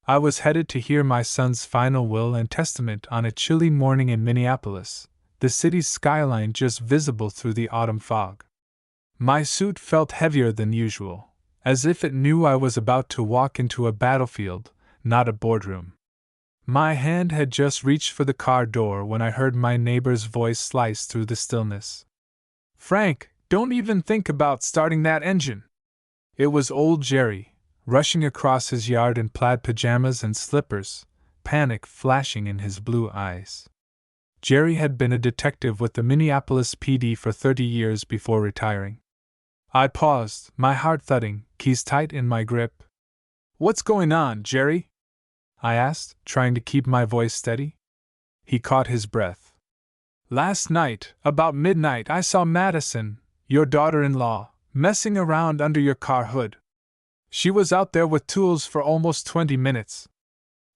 I was headed to hear my son's final will and testament on a chilly morning in Minneapolis, the city's skyline just visible through the autumn fog. My suit felt heavier than usual, as if it knew I was about to walk into a battlefield, not a boardroom. My hand had just reached for the car door when I heard my neighbor's voice slice through the stillness. "Frank, don't even think about starting that engine!" It was old Jerry, rushing across his yard in plaid pajamas and slippers, panic flashing in his blue eyes. Jerry had been a detective with the Minneapolis PD for 30 years before retiring. I paused, my heart thudding, keys tight in my grip. "What's going on, Jerry?" I asked, trying to keep my voice steady. He caught his breath. "Last night, about midnight, I saw Madison, your daughter-in-law, messing around under your car hood. She was out there with tools for almost 20 minutes.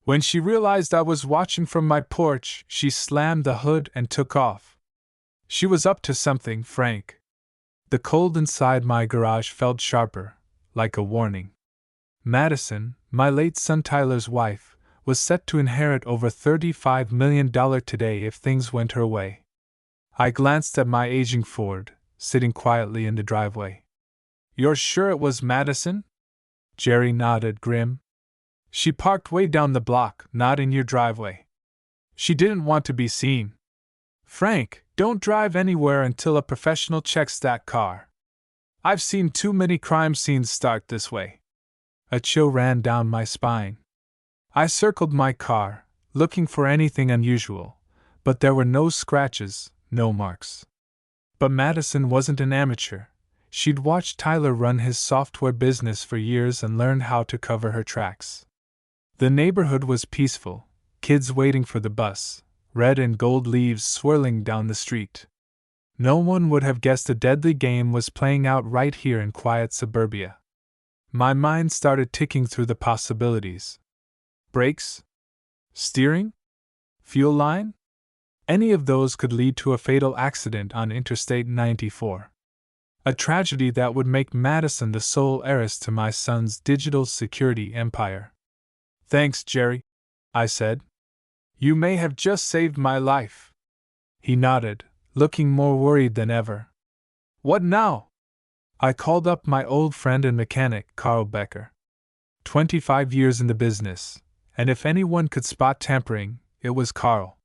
When she realized I was watching from my porch, she slammed the hood and took off. She was up to something, Frank." The cold inside my garage felt sharper, like a warning. Madison, my late son Tyler's wife, was set to inherit over $35 million today if things went her way. I glanced at my aging Ford, sitting quietly in the driveway. "You're sure it was Madison?" Jerry nodded, grim. "She parked way down the block, not in your driveway. She didn't want to be seen. Frank, don't drive anywhere until a professional checks that car. I've seen too many crime scenes start this way." A chill ran down my spine. I circled my car, looking for anything unusual, but there were no scratches, no marks. But Madison wasn't an amateur. She'd watched Tyler run his software business for years and learned how to cover her tracks. The neighborhood was peaceful, kids waiting for the bus, red and gold leaves swirling down the street. No one would have guessed a deadly game was playing out right here in quiet suburbia. My mind started ticking through the possibilities. Brakes? Steering? Fuel line? Any of those could lead to a fatal accident on Interstate 94. A tragedy that would make Madison the sole heiress to my son's digital security empire. "Thanks, Jerry," I said. "You may have just saved my life." He nodded, looking more worried than ever. "What now?" I called up my old friend and mechanic, Carl Becker. 25 years in the business, and if anyone could spot tampering, it was Carl.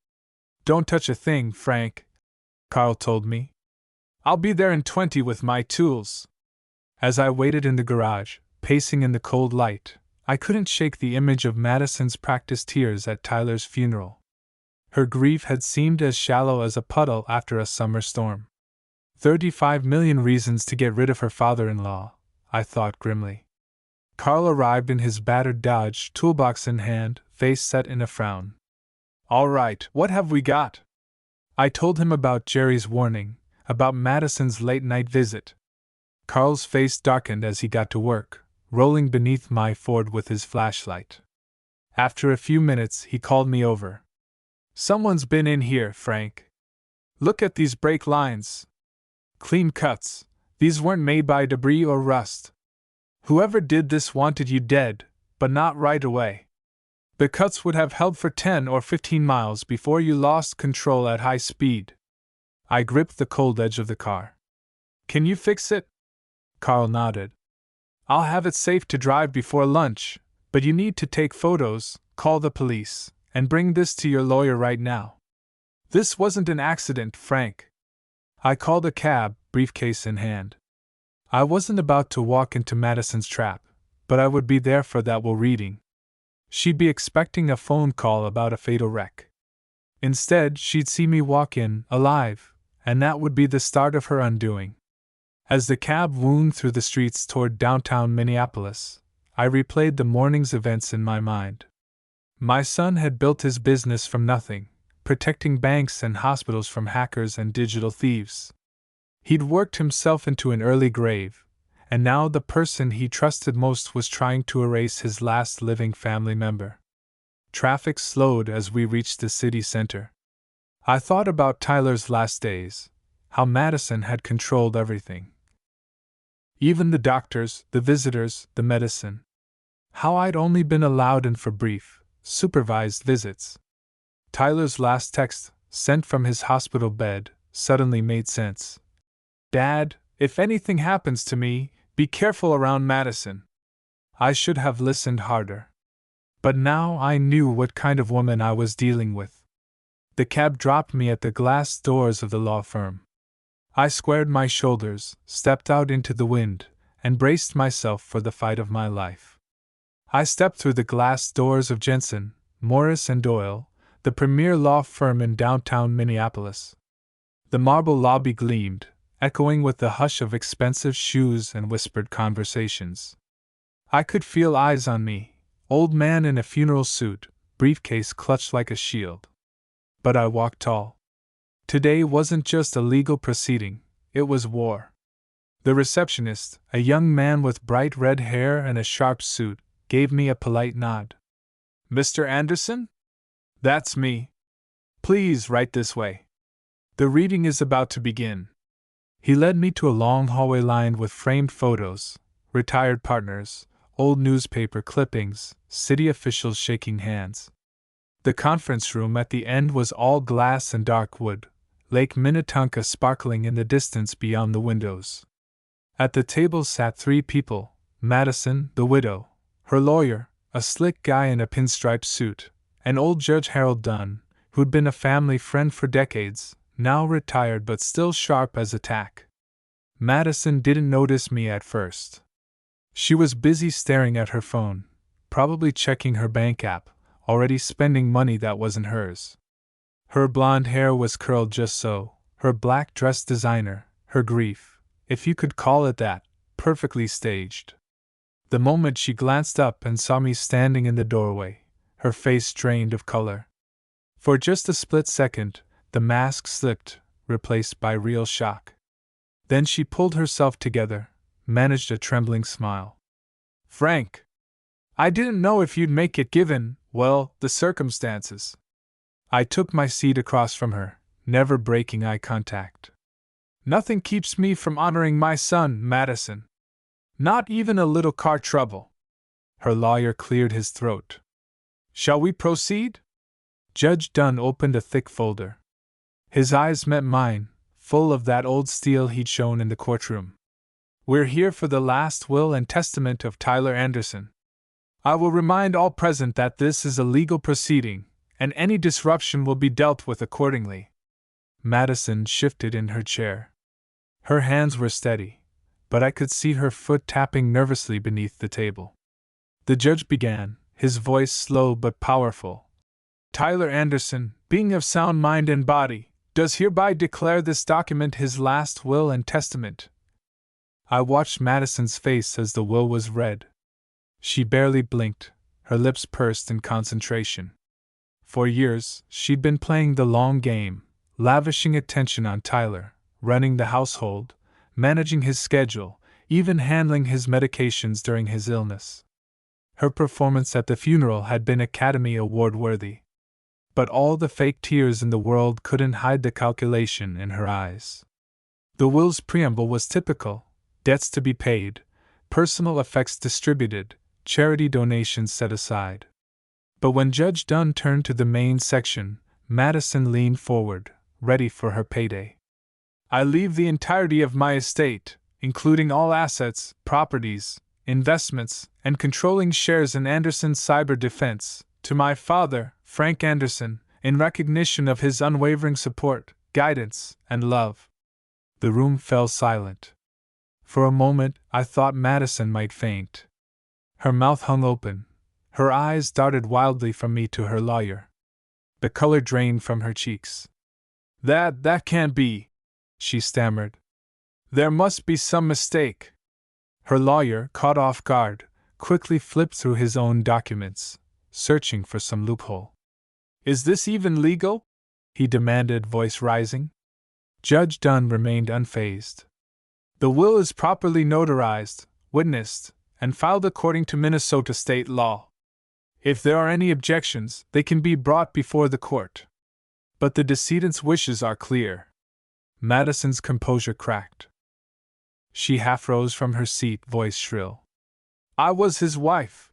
"Don't touch a thing, Frank," Carl told me. "I'll be there in 20 with my tools." As I waited in the garage, pacing in the cold light, I couldn't shake the image of Madison's practiced tears at Tyler's funeral. Her grief had seemed as shallow as a puddle after a summer storm. 35 million reasons to get rid of her father-in-law, I thought grimly. Carl arrived in his battered Dodge, toolbox in hand, face set in a frown. "All right, what have we got?" I told him about Jerry's warning, about Madison's late-night visit. Carl's face darkened as he got to work, rolling beneath my Ford with his flashlight. After a few minutes, he called me over. "Someone's been in here, Frank. Look at these brake lines. Clean cuts. These weren't made by debris or rust. Whoever did this wanted you dead, but not right away. The cuts would have held for 10 or 15 miles before you lost control at high speed." I gripped the cold edge of the car. "Can you fix it?" Carl nodded. "I'll have it safe to drive before lunch, but you need to take photos, call the police, and bring this to your lawyer right now. This wasn't an accident, Frank." I called a cab, briefcase in hand. I wasn't about to walk into Madison's trap, but I would be there for that will reading. She'd be expecting a phone call about a fatal wreck. Instead, she'd see me walk in, alive, and that would be the start of her undoing. As the cab wound through the streets toward downtown Minneapolis, I replayed the morning's events in my mind. My son had built his business from nothing, protecting banks and hospitals from hackers and digital thieves. He'd worked himself into an early grave, and now the person he trusted most was trying to erase his last living family member. Traffic slowed as we reached the city center. I thought about Tyler's last days, how Madison had controlled everything. Even the doctors, the visitors, the medicine. How I'd only been allowed in for brief, supervised visits. Tyler's last text, sent from his hospital bed, suddenly made sense. "Dad, if anything happens to me, be careful around Madison." I should have listened harder. But now I knew what kind of woman I was dealing with. The cab dropped me at the glass doors of the law firm. I squared my shoulders, stepped out into the wind, and braced myself for the fight of my life. I stepped through the glass doors of Jensen, Morris & Doyle, the premier law firm in downtown Minneapolis. The marble lobby gleamed, echoing with the hush of expensive shoes and whispered conversations. I could feel eyes on me, old man in a funeral suit, briefcase clutched like a shield. But I walked tall. Today wasn't just a legal proceeding, it was war. The receptionist, a young man with bright red hair and a sharp suit, gave me a polite nod. "Mr. Anderson? That's me. Please, right this way. The reading is about to begin." He led me to a long hallway lined with framed photos, retired partners, old newspaper clippings, city officials shaking hands. The conference room at the end was all glass and dark wood, Lake Minnetonka sparkling in the distance beyond the windows. At the table sat 3 people: Madison, the widow, her lawyer, a slick guy in a pinstripe suit, and old Judge Harold Dunn, who'd been a family friend for decades, now retired but still sharp as a tack. Madison didn't notice me at first. She was busy staring at her phone, probably checking her bank app, already spending money that wasn't hers. Her blonde hair was curled just so, her black dress designer, her grief, if you could call it that, perfectly staged. The moment she glanced up and saw me standing in the doorway, her face drained of color. For just a split second, the mask slipped, replaced by real shock. Then she pulled herself together, managed a trembling smile. "Frank, I didn't know if you'd make it given, well, the circumstances." I took my seat across from her, never breaking eye contact. "Nothing keeps me from honoring my son, Madison. Not even a little car trouble." Her lawyer cleared his throat. "Shall we proceed?" Judge Dunn opened a thick folder. His eyes met mine, full of that old steel he'd shown in the courtroom. "We're here for the last will and testament of Tyler Anderson. I will remind all present that this is a legal proceeding, and any disruption will be dealt with accordingly." Madison shifted in her chair. Her hands were steady, but I could see her foot tapping nervously beneath the table. The judge began, his voice slow but powerful. "Tyler Anderson, being of sound mind and body, does hereby declare this document his last will and testament." I watched Madison's face as the will was read. She barely blinked, her lips pursed in concentration. For years, she'd been playing the long game, lavishing attention on Tyler, running the household, managing his schedule, even handling his medications during his illness. Her performance at the funeral had been Academy Award worthy. But all the fake tears in the world couldn't hide the calculation in her eyes. The will's preamble was typical: debts to be paid, personal effects distributed, charity donations set aside. But when Judge Dunn turned to the main section, Madison leaned forward, ready for her payday. "I leave the entirety of my estate, including all assets, properties, investments, and controlling shares in Anderson Cyber Defense, to my father, Frank Anderson, in recognition of his unwavering support, guidance, and love." The room fell silent. For a moment, I thought Madison might faint. Her mouth hung open. Her eyes darted wildly from me to her lawyer. The color drained from her cheeks. That can't be," she stammered. "There must be some mistake." Her lawyer, caught off guard, quickly flipped through his own documents, searching for some loophole. "Is this even legal?" he demanded, voice rising. Judge Dunn remained unfazed. "The will is properly notarized, witnessed, and filed according to Minnesota state law. If there are any objections, they can be brought before the court. But the decedent's wishes are clear." Madison's composure cracked. She half rose from her seat, voice shrill. "I was his wife.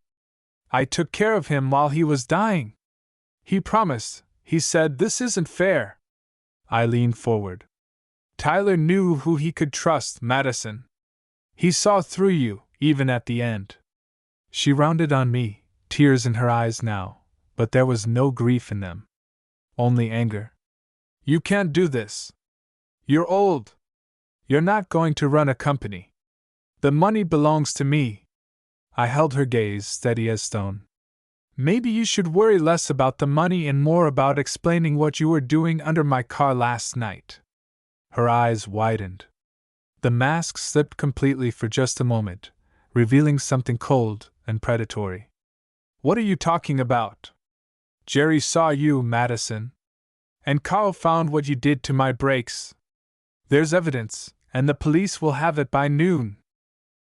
I took care of him while he was dying. He promised. He said, "This isn't fair." I leaned forward. "Tyler knew who he could trust, Madison. He saw through you, even at the end." She rounded on me, tears in her eyes now, but there was no grief in them. Only anger. "You can't do this. You're old. You're not going to run a company. The money belongs to me." I held her gaze steady as stone. "Maybe you should worry less about the money and more about explaining what you were doing under my car last night." Her eyes widened. The mask slipped completely for just a moment, revealing something cold and predatory. "What are you talking about? Jerry saw you, Madison. And Carl found what you did to my brakes. There's evidence, and the police will have it by noon."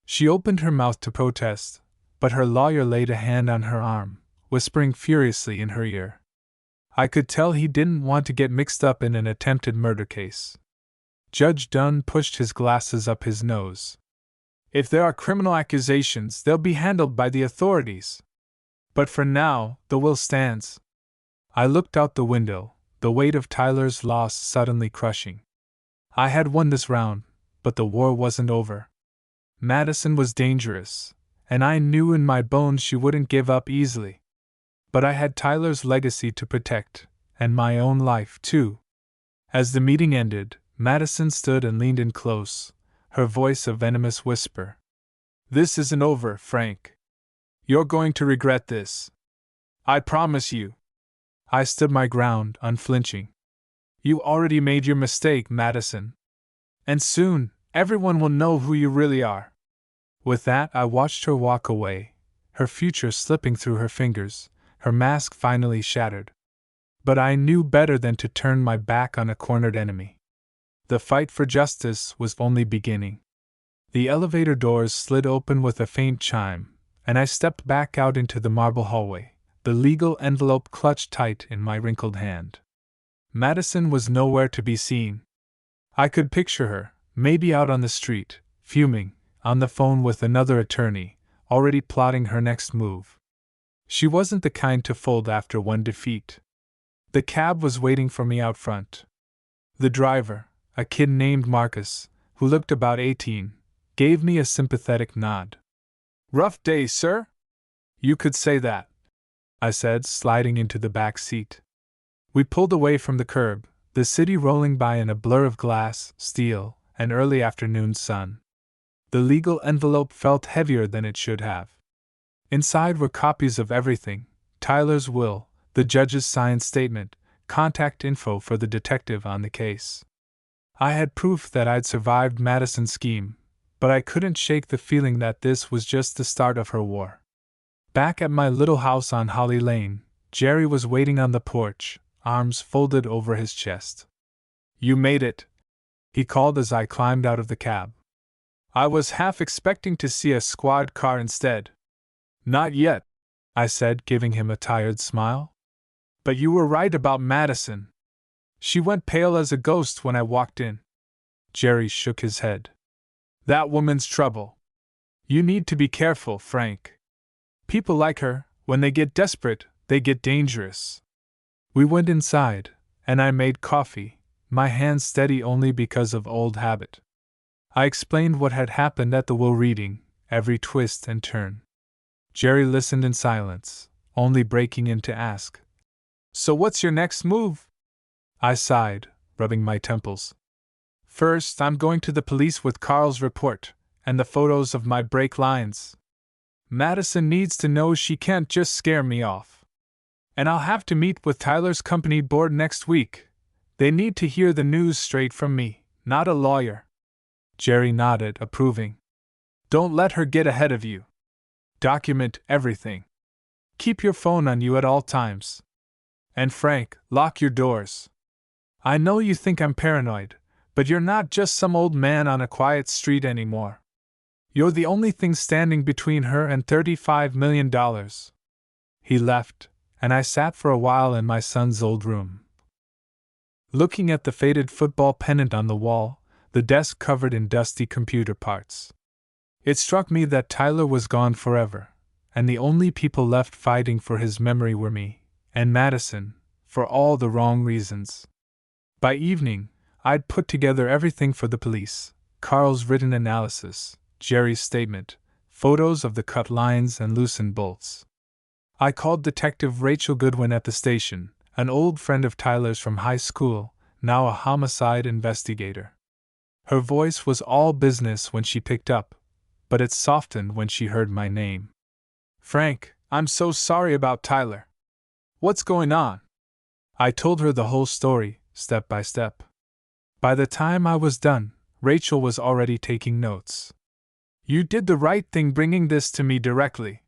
She opened her mouth to protest, but her lawyer laid a hand on her arm, whispering furiously in her ear. I could tell he didn't want to get mixed up in an attempted murder case. Judge Dunn pushed his glasses up his nose. "If there are criminal accusations, they'll be handled by the authorities. But for now, the will stands." I looked out the window, the weight of Tyler's loss suddenly crushing. I had won this round, but the war wasn't over. Madison was dangerous, and I knew in my bones she wouldn't give up easily. But I had Tyler's legacy to protect, and my own life, too. As the meeting ended, Madison stood and leaned in close, her voice a venomous whisper. "This isn't over, Frank. You're going to regret this. I promise you." I stood my ground, unflinching. "You already made your mistake, Madison. And soon, everyone will know who you really are." With that, I watched her walk away, her future slipping through her fingers, her mask finally shattered. But I knew better than to turn my back on a cornered enemy. The fight for justice was only beginning. The elevator doors slid open with a faint chime, and I stepped back out into the marble hallway, the legal envelope clutched tight in my wrinkled hand. Madison was nowhere to be seen. I could picture her, maybe out on the street, fuming, on the phone with another attorney, already plotting her next move. She wasn't the kind to fold after one defeat. The cab was waiting for me out front. The driver, a kid named Marcus, who looked about 18, gave me a sympathetic nod. "Rough day, sir?" "You could say that," I said, sliding into the back seat. We pulled away from the curb, the city rolling by in a blur of glass, steel, and early afternoon sun. The legal envelope felt heavier than it should have. Inside were copies of everything: Tyler's will, the judge's signed statement, contact info for the detective on the case. I had proof that I'd survived Madison's scheme, but I couldn't shake the feeling that this was just the start of her war. Back at my little house on Holly Lane, Jerry was waiting on the porch, arms folded over his chest. "You made it," he called as I climbed out of the cab. "I was half expecting to see a squad car instead." "Not yet," I said, giving him a tired smile. "But you were right about Madison. She went pale as a ghost when I walked in." Jerry shook his head. "That woman's trouble. You need to be careful, Frank. People like her, when they get desperate, they get dangerous." We went inside, and I made coffee, my hands steady only because of old habit. I explained what had happened at the will reading, every twist and turn. Jerry listened in silence, only breaking in to ask, "So what's your next move?" I sighed, rubbing my temples. "First, I'm going to the police with Carl's report, and the photos of my brake lines. Madison needs to know she can't just scare me off. And I'll have to meet with Tyler's company board next week. They need to hear the news straight from me, not a lawyer." Jerry nodded, approving. "Don't let her get ahead of you. Document everything. Keep your phone on you at all times. And Frank, lock your doors. I know you think I'm paranoid, but you're not just some old man on a quiet street anymore. You're the only thing standing between her and $35 million. He left, and I sat for a while in my son's old room, looking at the faded football pennant on the wall, the desk covered in dusty computer parts. It struck me that Tyler was gone forever, and the only people left fighting for his memory were me and Madison, for all the wrong reasons. By evening, I'd put together everything for the police: Carl's written analysis, Jerry's statement, photos of the cut lines and loosened bolts. I called Detective Rachel Goodwin at the station, an old friend of Tyler's from high school, now a homicide investigator. Her voice was all business when she picked up, but it softened when she heard my name. "Frank, I'm so sorry about Tyler. What's going on?" I told her the whole story, step by step. By the time I was done, Rachel was already taking notes. "You did the right thing bringing this to me directly.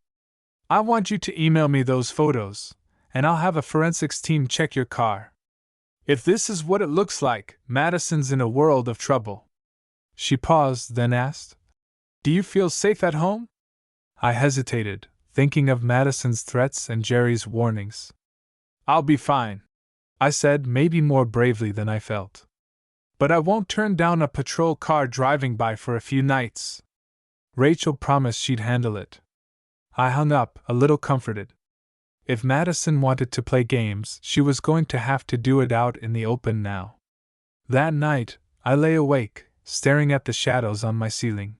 I want you to email me those photos, and I'll have a forensics team check your car. If this is what it looks like, Madison's in a world of trouble." She paused, then asked, "Do you feel safe at home?" I hesitated, thinking of Madison's threats and Jerry's warnings. "I'll be fine," I said, maybe more bravely than I felt. "But I won't turn down a patrol car driving by for a few nights." Rachel promised she'd handle it. I hung up, a little comforted. If Madison wanted to play games, she was going to have to do it out in the open now. That night, I lay awake, staring at the shadows on my ceiling.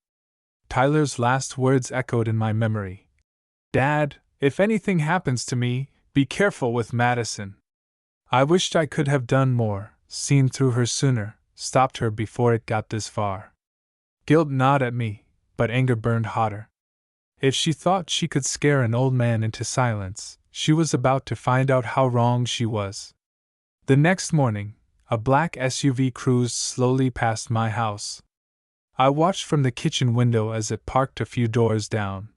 Tyler's last words echoed in my memory. "Dad, if anything happens to me, be careful with Madison." I wished I could have done more, seen through her sooner, stopped her before it got this far. Guilt gnawed at me, but anger burned hotter. If she thought she could scare an old man into silence, she was about to find out how wrong she was. The next morning, a black SUV cruised slowly past my house. I watched from the kitchen window as it parked a few doors down.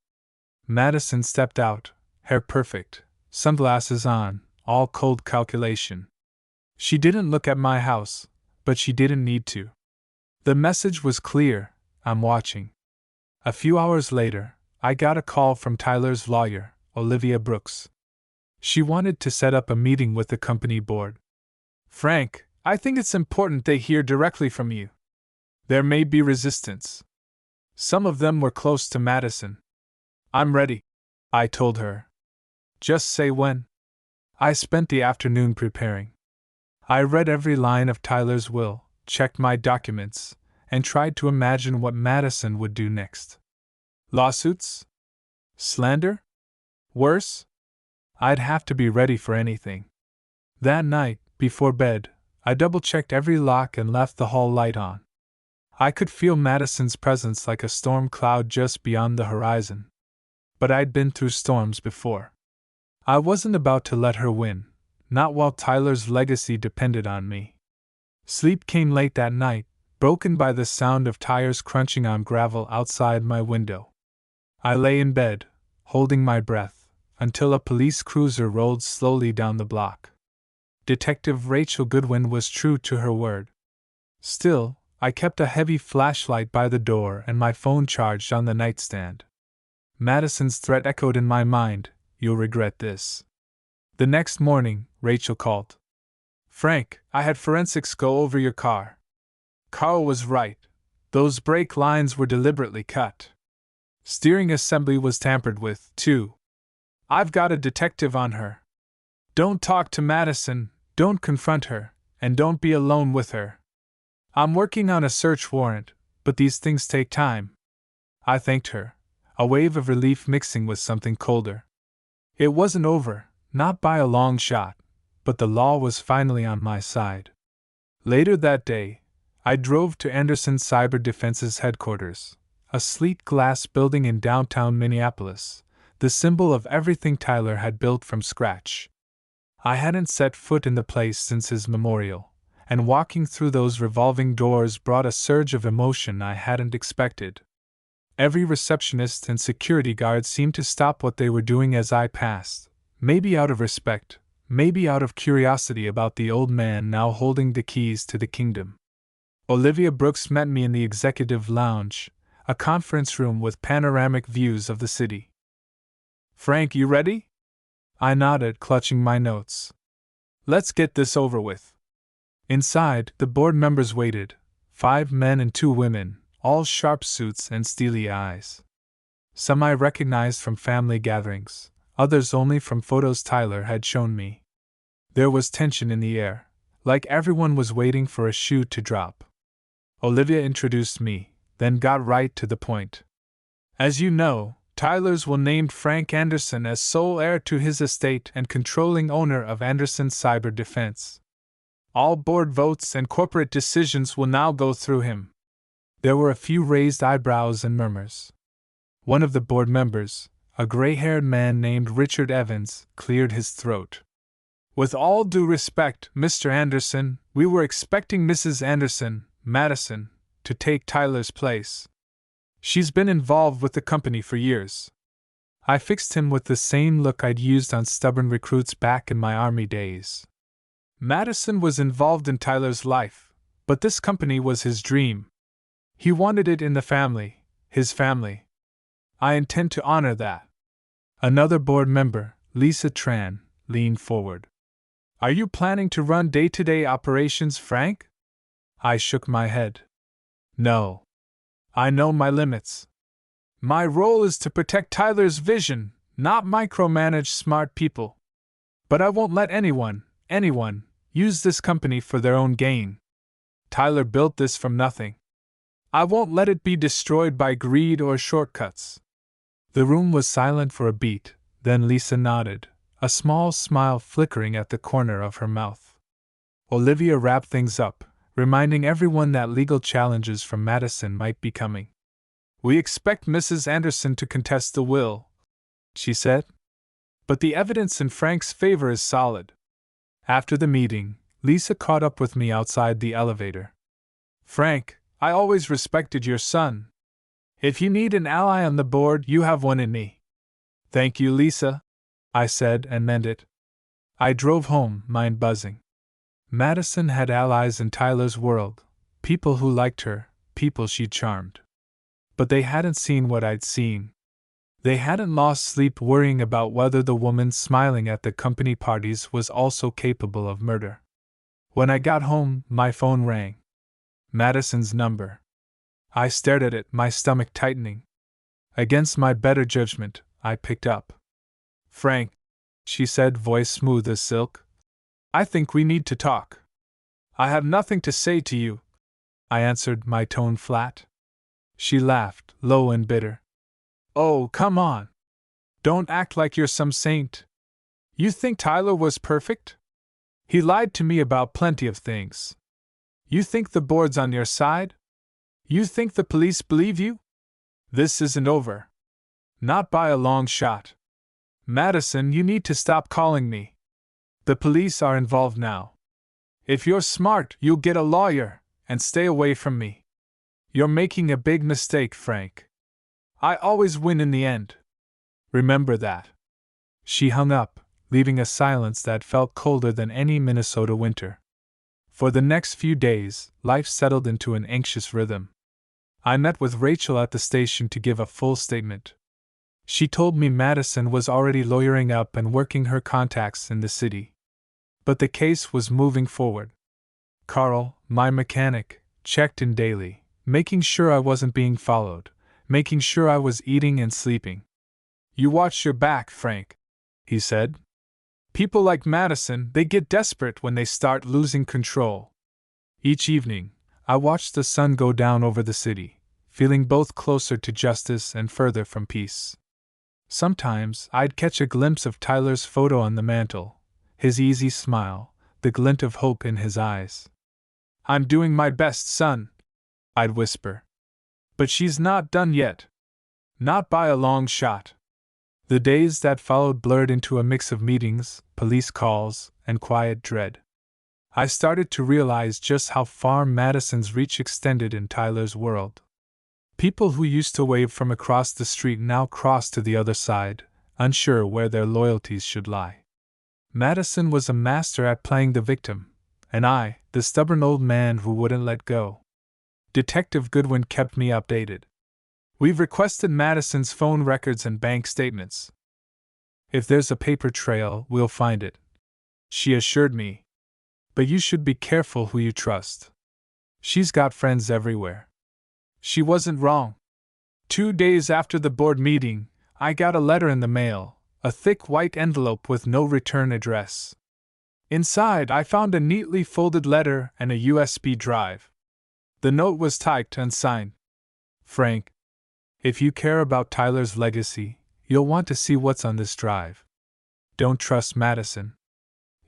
Madison stepped out, hair perfect, sunglasses on, all cold calculation. She didn't look at my house, but she didn't need to. The message was clear: I'm watching. A few hours later, I got a call from Tyler's lawyer, Olivia Brooks. She wanted to set up a meeting with the company board. "Frank, I think it's important they hear directly from you. There may be resistance. Some of them were close to Madison." "I'm ready," I told her. "Just say when." I spent the afternoon preparing. I read every line of Tyler's will, checked my documents, and tried to imagine what Madison would do next. Lawsuits? Slander? Worse? I'd have to be ready for anything. That night, before bed, I double-checked every lock and left the hall light on. I could feel Madison's presence like a storm cloud just beyond the horizon. But I'd been through storms before. I wasn't about to let her win, not while Tyler's legacy depended on me. Sleep came late that night, broken by the sound of tires crunching on gravel outside my window. I lay in bed, holding my breath, until a police cruiser rolled slowly down the block. Detective Rachel Goodwin was true to her word. Still, I kept a heavy flashlight by the door and my phone charged on the nightstand. Madison's threat echoed in my mind: "You'll regret this." The next morning, Rachel called. "Frank, I had forensics go over your car. Carl was right. Those brake lines were deliberately cut. Steering assembly was tampered with, too. I've got a detective on her. Don't talk to Madison, don't confront her, and don't be alone with her. I'm working on a search warrant, but these things take time." I thanked her, a wave of relief mixing with something colder. It wasn't over, not by a long shot, but the law was finally on my side. Later that day, I drove to Anderson Cyber Defense's headquarters, a sleek glass building in downtown Minneapolis, the symbol of everything Tyler had built from scratch. I hadn't set foot in the place since his memorial, and walking through those revolving doors brought a surge of emotion I hadn't expected. Every receptionist and security guard seemed to stop what they were doing as I passed, maybe out of respect, maybe out of curiosity about the old man now holding the keys to the kingdom. Olivia Brooks met me in the executive lounge, a conference room with panoramic views of the city. "Frank, you ready?" I nodded, clutching my notes. "Let's get this over with." Inside, the board members waited, 5 men and 2 women, all sharp suits and steely eyes. Some I recognized from family gatherings, others only from photos Tyler had shown me. There was tension in the air, like everyone was waiting for a shoe to drop. Olivia introduced me, then got right to the point. As you know, Tyler's will named Frank Anderson as sole heir to his estate and controlling owner of Anderson Cyber Defense. All board votes and corporate decisions will now go through him. There were a few raised eyebrows and murmurs. One of the board members, a gray-haired man named Richard Evans, cleared his throat. With all due respect, Mr. Anderson, we were expecting Mrs. Anderson, Madison, to take Tyler's place. She's been involved with the company for years. I fixed him with the same look I'd used on stubborn recruits back in my army days. Madison was involved in Tyler's life, but this company was his dream. He wanted it in the family, his family. I intend to honor that. Another board member, Lisa Tran, leaned forward. Are you planning to run day-to-day operations, Frank? I shook my head. No. I know my limits. My role is to protect Tyler's vision, not micromanage smart people. But I won't let anyone, use this company for their own gain. Tyler built this from nothing. I won't let it be destroyed by greed or shortcuts. The room was silent for a beat, then Lisa nodded, a small smile flickering at the corner of her mouth. Olivia wrapped things up, reminding everyone that legal challenges from Madison might be coming. We expect Mrs. Anderson to contest the will, she said. But the evidence in Frank's favor is solid. After the meeting, Lisa caught up with me outside the elevator. Frank, I always respected your son. If you need an ally on the board, you have one in me. Thank you, Lisa, I said and meant it. I drove home, mind buzzing. Madison had allies in Tyler's world, people who liked her, people she charmed. But they hadn't seen what I'd seen. They hadn't lost sleep worrying about whether the woman smiling at the company parties was also capable of murder. When I got home, my phone rang. Madison's number. I stared at it, my stomach tightening. Against my better judgment, I picked up. Frank, she said, voice smooth as silk. I think we need to talk. I have nothing to say to you, I answered, my tone flat. She laughed, low and bitter. Oh, come on. Don't act like you're some saint. You think Tyler was perfect? He lied to me about plenty of things. You think the board's on your side? You think the police believe you? This isn't over. Not by a long shot. Madison, you need to stop calling me. The police are involved now. If you're smart, you'll get a lawyer, and stay away from me. You're making a big mistake, Frank. I always win in the end. Remember that. She hung up, leaving a silence that felt colder than any Minnesota winter. For the next few days, life settled into an anxious rhythm. I met with Rachel at the station to give a full statement. She told me Madison was already lawyering up and working her contacts in the city. But the case was moving forward. Carl, my mechanic, checked in daily, making sure I wasn't being followed, making sure I was eating and sleeping. You watch your back, Frank, he said. People like Madison, they get desperate when they start losing control. Each evening, I watched the sun go down over the city, feeling both closer to justice and further from peace. Sometimes I'd catch a glimpse of Tyler's photo on the mantel, his easy smile, the glint of hope in his eyes. I'm doing my best, son, I'd whisper. But she's not done yet. Not by a long shot. The days that followed blurred into a mix of meetings, police calls, and quiet dread. I started to realize just how far Madison's reach extended in Tyler's world. People who used to wave from across the street now crossed to the other side, unsure where their loyalties should lie. Madison was a master at playing the victim, and I, the stubborn old man who wouldn't let go. Detective Goodwin kept me updated. We've requested Madison's phone records and bank statements. If there's a paper trail, we'll find it, she assured me. But you should be careful who you trust. She's got friends everywhere. She wasn't wrong. 2 days after the board meeting, I got a letter in the mail, a thick white envelope with no return address. Inside, I found a neatly folded letter and a USB drive. The note was typed and signed. Frank, if you care about Tyler's legacy, you'll want to see what's on this drive. Don't trust Madison.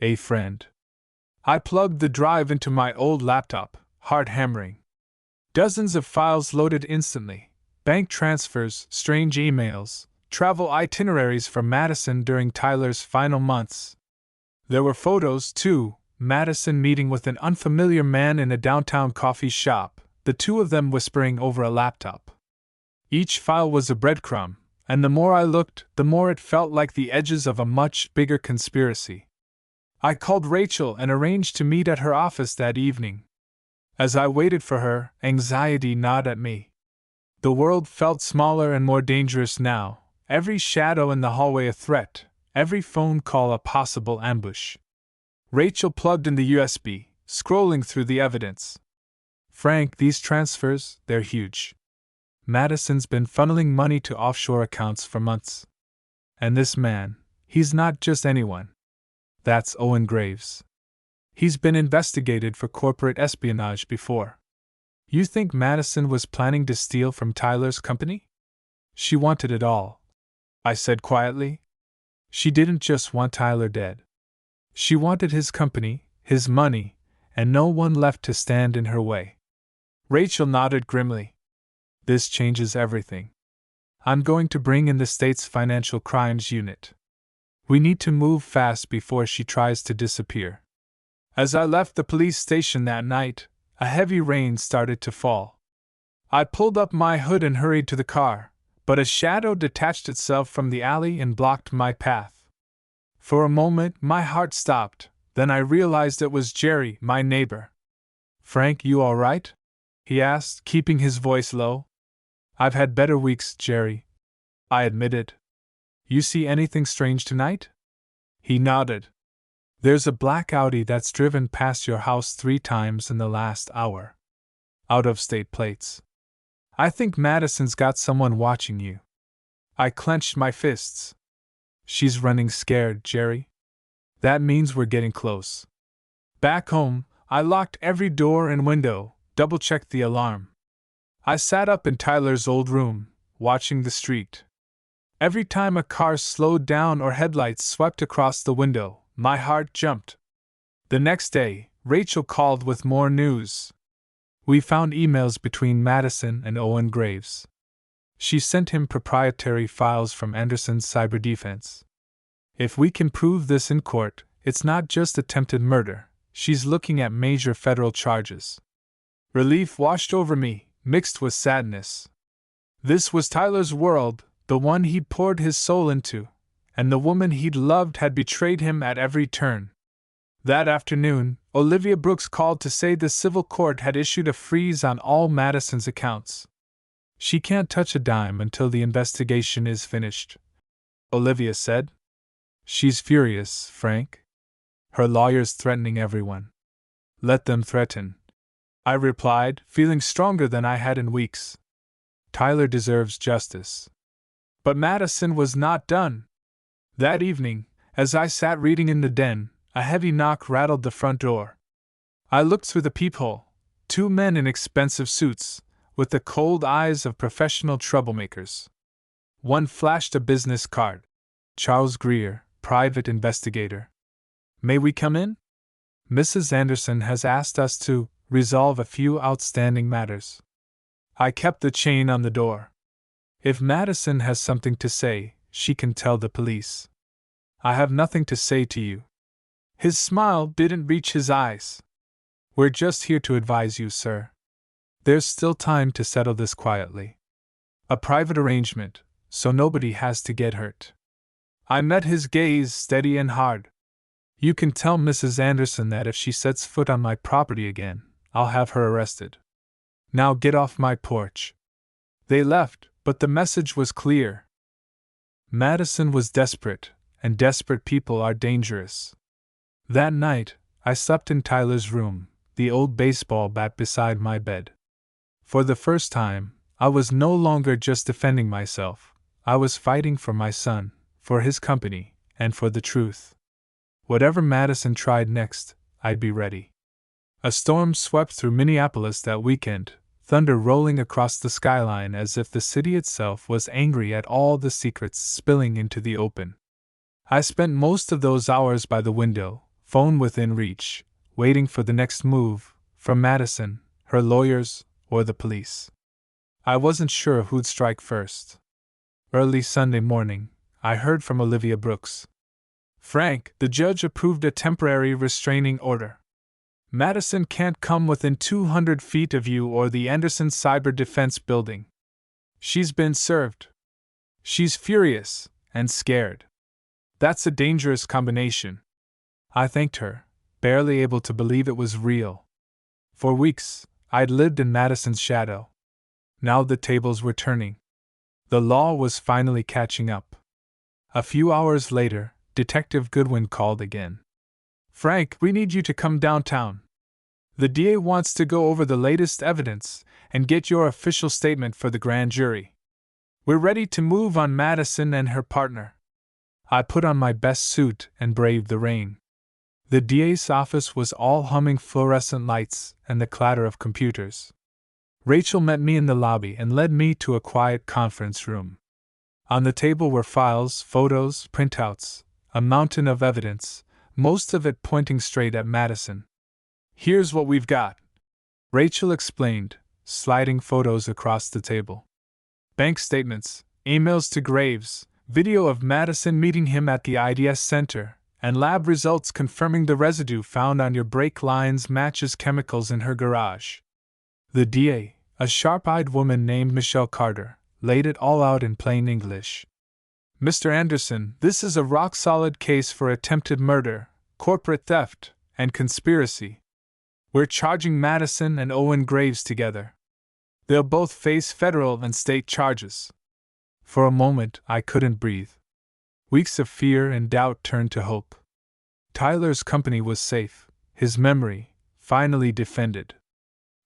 A friend. I plugged the drive into my old laptop, hard hammering. Dozens of files loaded instantly. Bank transfers, strange emails, travel itineraries for Madison during Tyler's final months. There were photos, too. Madison meeting with an unfamiliar man in a downtown coffee shop, the two of them whispering over a laptop. Each file was a breadcrumb, and the more I looked, the more it felt like the edges of a much bigger conspiracy. I called Rachel and arranged to meet at her office that evening. As I waited for her, anxiety gnawed at me. The world felt smaller and more dangerous now, every shadow in the hallway a threat, every phone call a possible ambush. Rachel plugged in the USB, scrolling through the evidence. Frank, these transfers, they're huge. Madison's been funneling money to offshore accounts for months. And this man, he's not just anyone. That's Owen Graves. He's been investigated for corporate espionage before. You think Madison was planning to steal from Tyler's company? She wanted it all, I said quietly. She didn't just want Tyler dead. She wanted his company, his money, and no one left to stand in her way. Rachel nodded grimly. This changes everything. I'm going to bring in the state's financial crimes unit. We need to move fast before she tries to disappear. As I left the police station that night, a heavy rain started to fall. I pulled up my hood and hurried to the car, but a shadow detached itself from the alley and blocked my path. For a moment, my heart stopped, then I realized it was Jerry, my neighbor. Frank, you all right? He asked, keeping his voice low. I've had better weeks, Jerry, I admitted. You see anything strange tonight? He nodded. There's a black Audi that's driven past your house 3 times in the last hour. Out-of-state plates. I think Madison's got someone watching you. I clenched my fists. She's running scared, Jerry. That means we're getting close. Back home, I locked every door and window, double-checked the alarm. I sat up in Tyler's old room, watching the street. Every time a car slowed down or headlights swept across the window, my heart jumped. The next day, Rachel called with more news. We found emails between Madison and Owen Graves. She sent him proprietary files from Anderson's cyber defense. If we can prove this in court, it's not just attempted murder. She's looking at major federal charges. Relief washed over me, mixed with sadness. This was Tyler's world, the one he'd poured his soul into, and the woman he'd loved had betrayed him at every turn. That afternoon, Olivia Brooks called to say the civil court had issued a freeze on all Madison's accounts. She can't touch a dime until the investigation is finished, Olivia said. She's furious, Frank. Her lawyer's threatening everyone. Let them threaten, I replied, feeling stronger than I had in weeks. Tyler deserves justice. But Madison was not done. That evening, as I sat reading in the den, a heavy knock rattled the front door. I looked through the peephole. 2 men in expensive suits, with the cold eyes of professional troublemakers. One flashed a business card. Charles Greer, private investigator. May we come in? Mrs. Anderson has asked us to resolve a few outstanding matters. I kept the chain on the door. If Madison has something to say, she can tell the police. I have nothing to say to you. His smile didn't reach his eyes. We're just here to advise you, sir. There's still time to settle this quietly. A private arrangement, so nobody has to get hurt. I met his gaze, steady and hard. You can tell Mrs. Anderson that if she sets foot on my property again, I'll have her arrested. Now get off my porch. They left, but the message was clear. Madison was desperate, and desperate people are dangerous. That night, I slept in Tyler's room, the old baseball bat beside my bed. For the first time, I was no longer just defending myself, I was fighting for my son, for his company, and for the truth. Whatever Madison tried next, I'd be ready. A storm swept through Minneapolis that weekend, thunder rolling across the skyline as if the city itself was angry at all the secrets spilling into the open. I spent most of those hours by the window, phone within reach, waiting for the next move, from Madison, her lawyers, or the police. I wasn't sure who'd strike first. Early Sunday morning, I heard from Olivia Brooks. "Frank, the judge approved a temporary restraining order. Madison can't come within 200 feet of you or the Anderson Cyber Defense Building. She's been served." She's furious and scared. That's a dangerous combination. I thanked her, barely able to believe it was real. For weeks, I'd lived in Madison's shadow. Now the tables were turning. The law was finally catching up. A few hours later, Detective Goodwin called again. "Frank, we need you to come downtown. The DA wants to go over the latest evidence and get your official statement for the grand jury. We're ready to move on Madison and her partner." I put on my best suit and braved the rain. The DA's office was all humming fluorescent lights and the clatter of computers. Rachel met me in the lobby and led me to a quiet conference room. On the table were files, photos, printouts, a mountain of evidence, most of it pointing straight at Madison. "Here's what we've got," Rachel explained, sliding photos across the table. "Bank statements, emails to Graves, video of Madison meeting him at the IDS Center, and lab results confirming the residue found on your brake lines matches chemicals in her garage." The DA, a sharp-eyed woman named Michelle Carter, laid it all out in plain English. "Mr. Anderson, this is a rock-solid case for attempted murder, corporate theft, and conspiracy. We're charging Madison and Owen Graves together. They'll both face federal and state charges." For a moment, I couldn't breathe. Weeks of fear and doubt turned to hope. Tyler's company was safe, his memory, finally defended.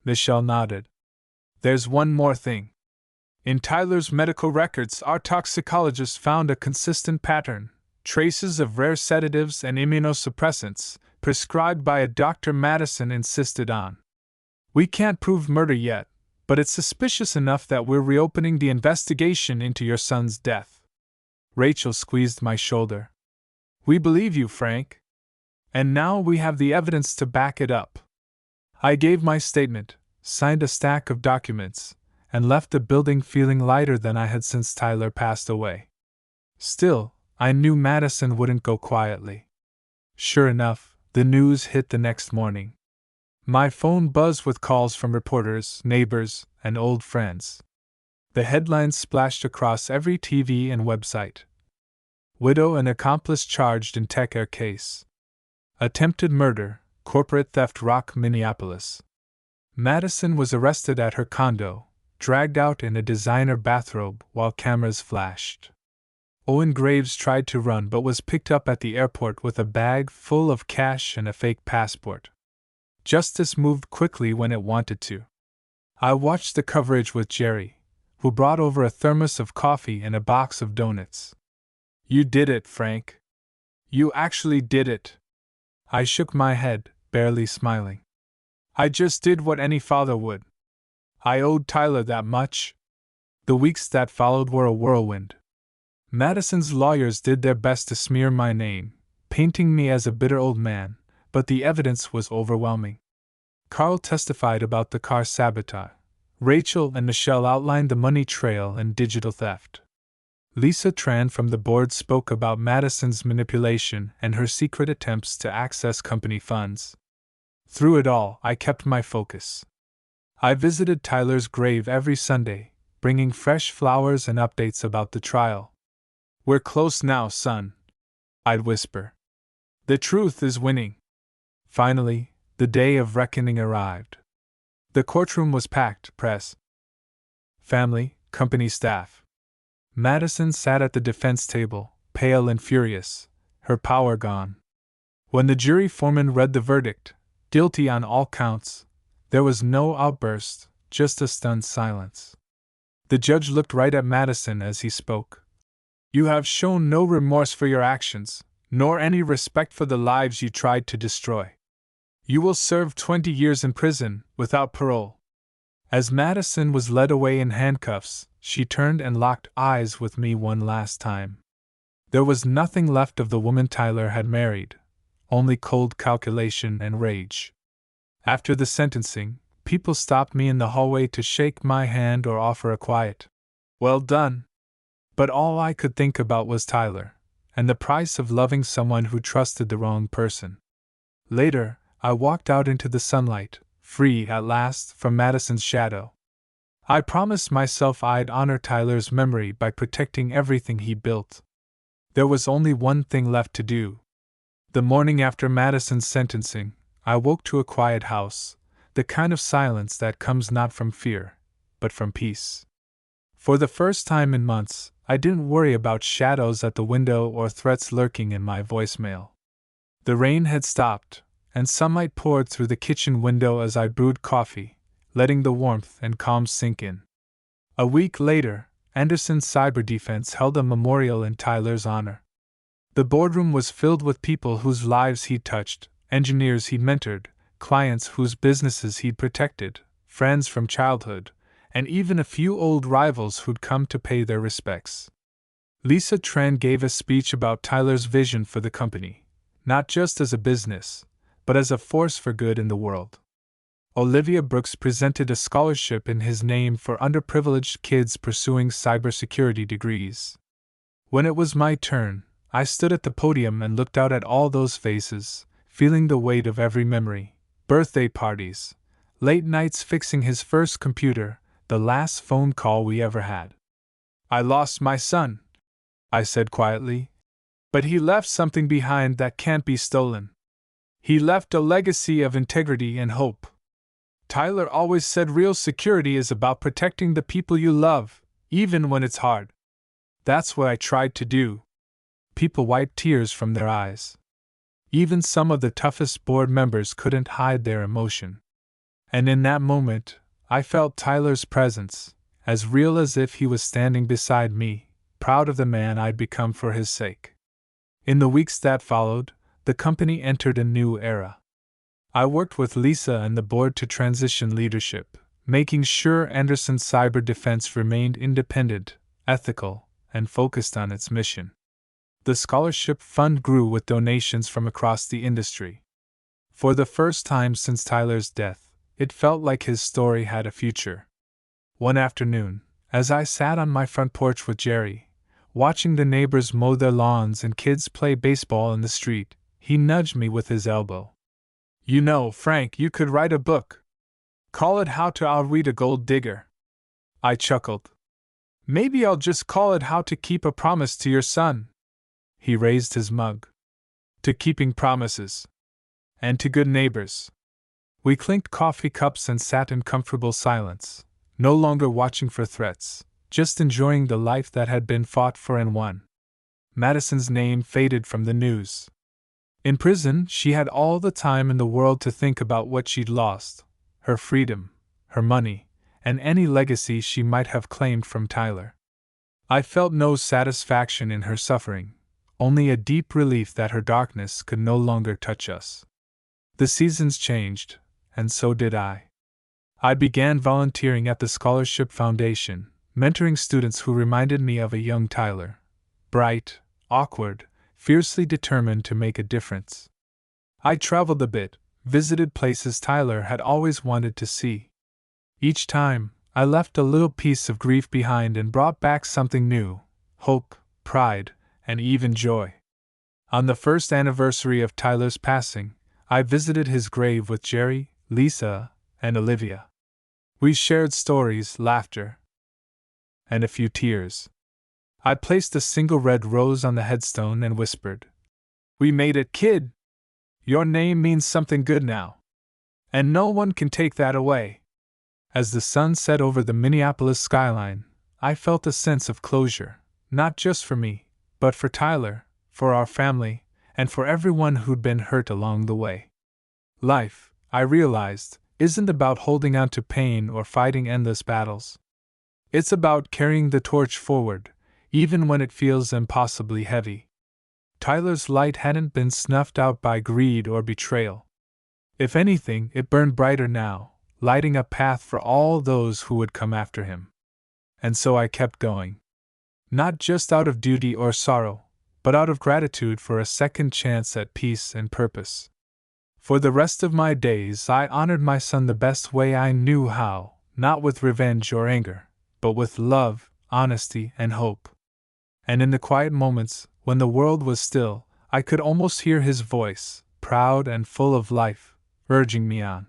Michelle nodded. "There's one more thing. In Tyler's medical records, our toxicologists found a consistent pattern, traces of rare sedatives and immunosuppressants, prescribed by a Dr. Madison insisted on. We can't prove murder yet, but it's suspicious enough that we're reopening the investigation into your son's death." Rachel squeezed my shoulder. "We believe you, Frank. And now we have the evidence to back it up." I gave my statement, signed a stack of documents, and left the building feeling lighter than I had since Tyler passed away. Still, I knew Madison wouldn't go quietly. Sure enough, the news hit the next morning. My phone buzzed with calls from reporters, neighbors, and old friends. The headlines splashed across every TV and website. "Widow and accomplice charged in Tech Air case. Attempted murder, corporate theft rock Minneapolis." Madison was arrested at her condo, dragged out in a designer bathrobe while cameras flashed. Owen Graves tried to run but was picked up at the airport with a bag full of cash and a fake passport. Justice moved quickly when it wanted to. I watched the coverage with Jerry, who brought over a thermos of coffee and a box of donuts. "You did it, Frank. You actually did it." I shook my head, barely smiling. "I just did what any father would. I owed Tyler that much." The weeks that followed were a whirlwind. Madison's lawyers did their best to smear my name, painting me as a bitter old man, but the evidence was overwhelming. Carl testified about the car sabotage. Rachel and Michelle outlined the money trail and digital theft. Lisa Tran from the board spoke about Madison's manipulation and her secret attempts to access company funds. Through it all, I kept my focus. I visited Tyler's grave every Sunday, bringing fresh flowers and updates about the trial. "We're close now, son," I'd whisper. "The truth is winning." Finally, the day of reckoning arrived. The courtroom was packed, press, family, company staff. Madison sat at the defense table, pale and furious, her power gone. When the jury foreman read the verdict, guilty on all counts, there was no outburst, just a stunned silence. The judge looked right at Madison as he spoke. You have shown no remorse for your actions, nor any respect for the lives you tried to destroy. You will serve 20 years in prison, without parole. As Madison was led away in handcuffs, she turned and locked eyes with me one last time. There was nothing left of the woman Tyler had married, only cold calculation and rage. After the sentencing, people stopped me in the hallway to shake my hand or offer a quiet, "Well done." But all I could think about was Tyler, and the price of loving someone who trusted the wrong person. Later, I walked out into the sunlight, free at last from Madison's shadow. I promised myself I'd honor Tyler's memory by protecting everything he built. There was only one thing left to do. The morning after Madison's sentencing, I woke to a quiet house, the kind of silence that comes not from fear, but from peace. For the first time in months, I didn't worry about shadows at the window or threats lurking in my voicemail. The rain had stopped, and sunlight poured through the kitchen window as I brewed coffee, letting the warmth and calm sink in. A week later, Anderson Cyber Defense held a memorial in Tyler's honor. The boardroom was filled with people whose lives he'd touched, engineers he'd mentored, clients whose businesses he'd protected, friends from childhood, and even a few old rivals who'd come to pay their respects. Lisa Tran gave a speech about Tyler's vision for the company, not just as a business, but as a force for good in the world. Olivia Brooks presented a scholarship in his name for underprivileged kids pursuing cybersecurity degrees. When it was my turn, I stood at the podium and looked out at all those faces, feeling the weight of every memory: birthday parties, late nights fixing his first computer, the last phone call we ever had. "I lost my son," I said quietly, "but he left something behind that can't be stolen. He left a legacy of integrity and hope. Tyler always said real security is about protecting the people you love, even when it's hard. That's what I tried to do." People wiped tears from their eyes. Even some of the toughest board members couldn't hide their emotion. And in that moment, I felt Tyler's presence, as real as if he was standing beside me, proud of the man I'd become for his sake. In the weeks that followed, the company entered a new era. I worked with Lisa and the board to transition leadership, making sure Anderson Cyber Defense remained independent, ethical, and focused on its mission. The scholarship fund grew with donations from across the industry. For the first time since Tyler's death, it felt like his story had a future. One afternoon, as I sat on my front porch with Jerry, watching the neighbors mow their lawns and kids play baseball in the street, he nudged me with his elbow. "You know, Frank, you could write a book. Call it How to Outwit a Gold Digger." I chuckled. "Maybe I'll just call it How to Keep a Promise to Your Son." He raised his mug. "To keeping promises. And to good neighbors." We clinked coffee cups and sat in comfortable silence, no longer watching for threats, just enjoying the life that had been fought for and won. Madison's name faded from the news. In prison, she had all the time in the world to think about what she'd lost: her freedom, her money, and any legacy she might have claimed from Tyler. I felt no satisfaction in her suffering, only a deep relief that her darkness could no longer touch us. The seasons changed, and so did I. I began volunteering at the Scholarship Foundation, mentoring students who reminded me of a young Tyler, bright, awkward, fiercely determined to make a difference. I traveled a bit, visited places Tyler had always wanted to see. Each time, I left a little piece of grief behind and brought back something new: hope, pride, and even joy. On the first anniversary of Tyler's passing, I visited his grave with Jerry, Lisa, and Olivia. We shared stories, laughter, and a few tears. I placed a single red rose on the headstone and whispered, "We made it, kid! Your name means something good now. And no one can take that away." As the sun set over the Minneapolis skyline, I felt a sense of closure, not just for me, but for Tyler, for our family, and for everyone who'd been hurt along the way. Life, I realized, isn't about holding on to pain or fighting endless battles. It's about carrying the torch forward, even when it feels impossibly heavy. Tyler's light hadn't been snuffed out by greed or betrayal. If anything, it burned brighter now, lighting a path for all those who would come after him. And so I kept going. Not just out of duty or sorrow, but out of gratitude for a second chance at peace and purpose. For the rest of my days, I honored my son the best way I knew how, not with revenge or anger, but with love, honesty, and hope. And in the quiet moments, when the world was still, I could almost hear his voice, proud and full of life, urging me on.